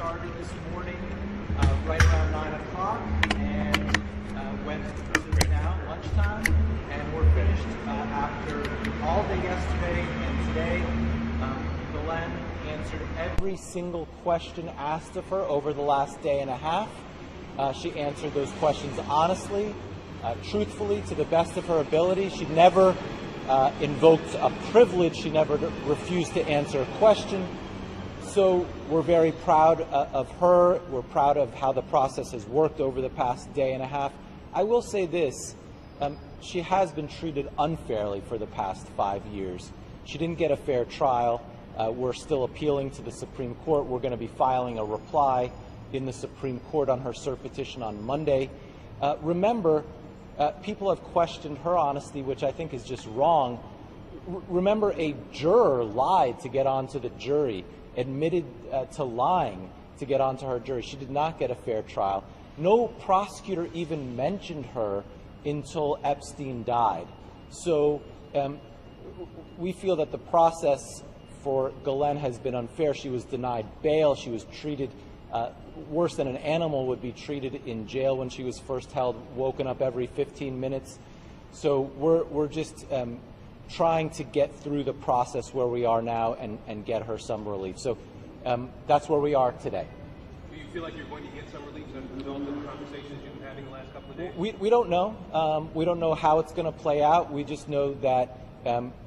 started this morning right around 9 o'clock and went to now lunchtime, and we're finished after all day yesterday and today. Ghislaine answered every single question asked of her over the last day and a half. She answered those questions honestly, truthfully, to the best of her ability. She never invoked a privilege. She never refused to answer a question. So we're very proud of her. We're proud of how the process has worked over the past day and a half. I will say this, she has been treated unfairly for the past 5 years. She didn't get a fair trial. We're still appealing to the Supreme Court. We're going to be filing a reply in the Supreme Court on her cert petition on Monday. Remember, people have questioned her honesty, which I think is just wrong. Remember, a juror lied to get onto the jury, admitted to lying to get onto her jury. She did not get a fair trial. No prosecutor even mentioned her until Epstein died. So we feel that the process for Ghislaine has been unfair. She was denied bail. She was treated worse than an animal would be treated in jail when she was first held, woken up every 15 minutes. So we're just trying to get through the process where we are now and get her some relief. So that's where we are today. Do you feel like you're going to get some relief as a result of the conversations you've been having the last couple of days? We don't know. We don't know how it's going to play out. We just know that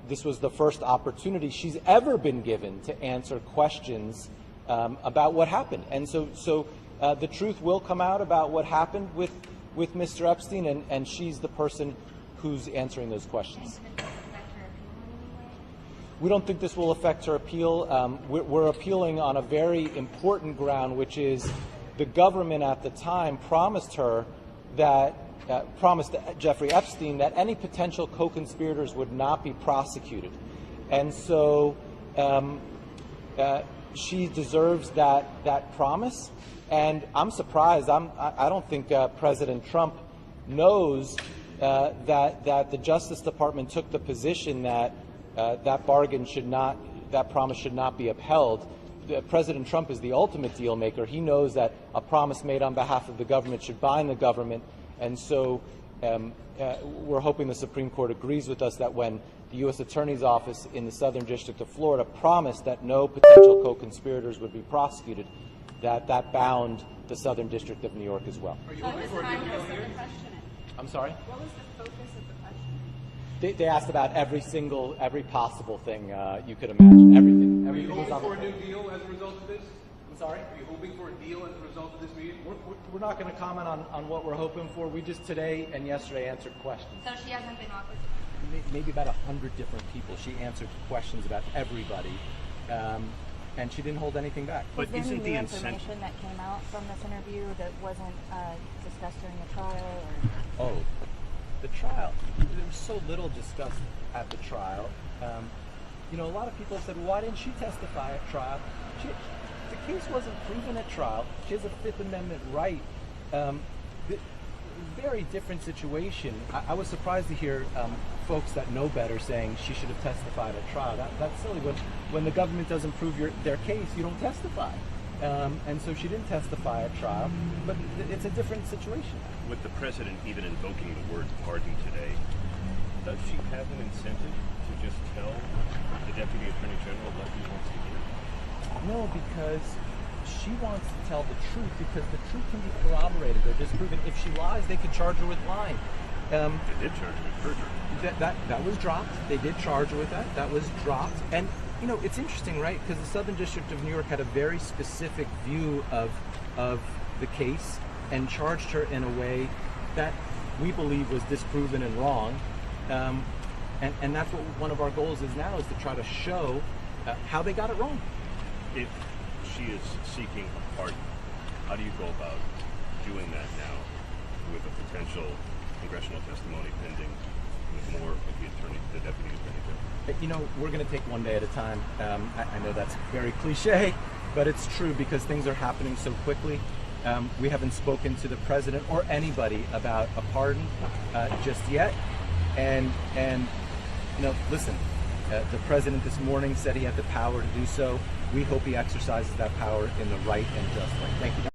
this was the first opportunity she's ever been given to answer questions about what happened. And so the truth will come out about what happened with Mr. Epstein, and she's the person who's answering those questions. We don't think this will affect her appeal. We're appealing on a very important ground, which is the government at the time promised her that, promised Jeffrey Epstein that any potential co-conspirators would not be prosecuted. And so she deserves that promise. And I'm surprised. I don't think President Trump knows that the Justice Department took the position that that promise should not be upheld. President Trump is the ultimate deal maker. He knows that a promise made on behalf of the government should bind the government. And so we're hoping the Supreme Court agrees with us that when the U.S. Attorney's Office in the Southern District of Florida promised that no potential co-conspirators would be prosecuted, that bound the Southern District of New York as well. Are you hoping for a new deal here? I'm sorry? What was the focus of the question? They asked about every possible thing you could imagine. Everything. Are you Everything was hoping on for the a new deal as a result of this? I'm sorry? Are you hoping for a deal as a result of this meeting? We're not going to comment on what we're hoping for. We just today and yesterday answered questions. So she hasn't been offered? Maybe about 100 different people. She answered questions about everybody, and she didn't hold anything back. But Was there isn't any new the information that came out from this interview that wasn't discussed during the trial? Or? Oh, the trial. There was so little discussed at the trial. A lot of people have said, well, why didn't she testify at trial? The case wasn't proven at trial. She has a Fifth Amendment right. Very different situation. I was surprised to hear folks that know better saying she should have testified at trial. That's silly. When the government doesn't prove their case, you don't testify. And so she didn't testify at trial, but it's a different situation. With the president even invoking the word pardon today, does she have an incentive to just tell the Deputy Attorney General what he wants to hear? No, because she wants to tell the truth, because the truth can be corroborated or disproven. If she lies, they could charge her with lying. They did charge her with perjury. That was dropped. They did charge her with that. That was dropped. And it's interesting, right? Because the Southern District of New York had a very specific view of the case and charged her in a way that we believe was disproven and wrong. And that's what one of our goals is now, is to try to show how they got it wrong. If she is seeking a pardon, how do you go about doing that now with a potential congressional testimony pending with more of the Deputy Attorney General? We're going to take one day at a time. I know that's very cliche, but it's true because things are happening so quickly. We haven't spoken to the president or anybody about a pardon just yet. And listen, The president this morning said he had the power to do so. We hope he exercises that power in the right and just way. Thank you.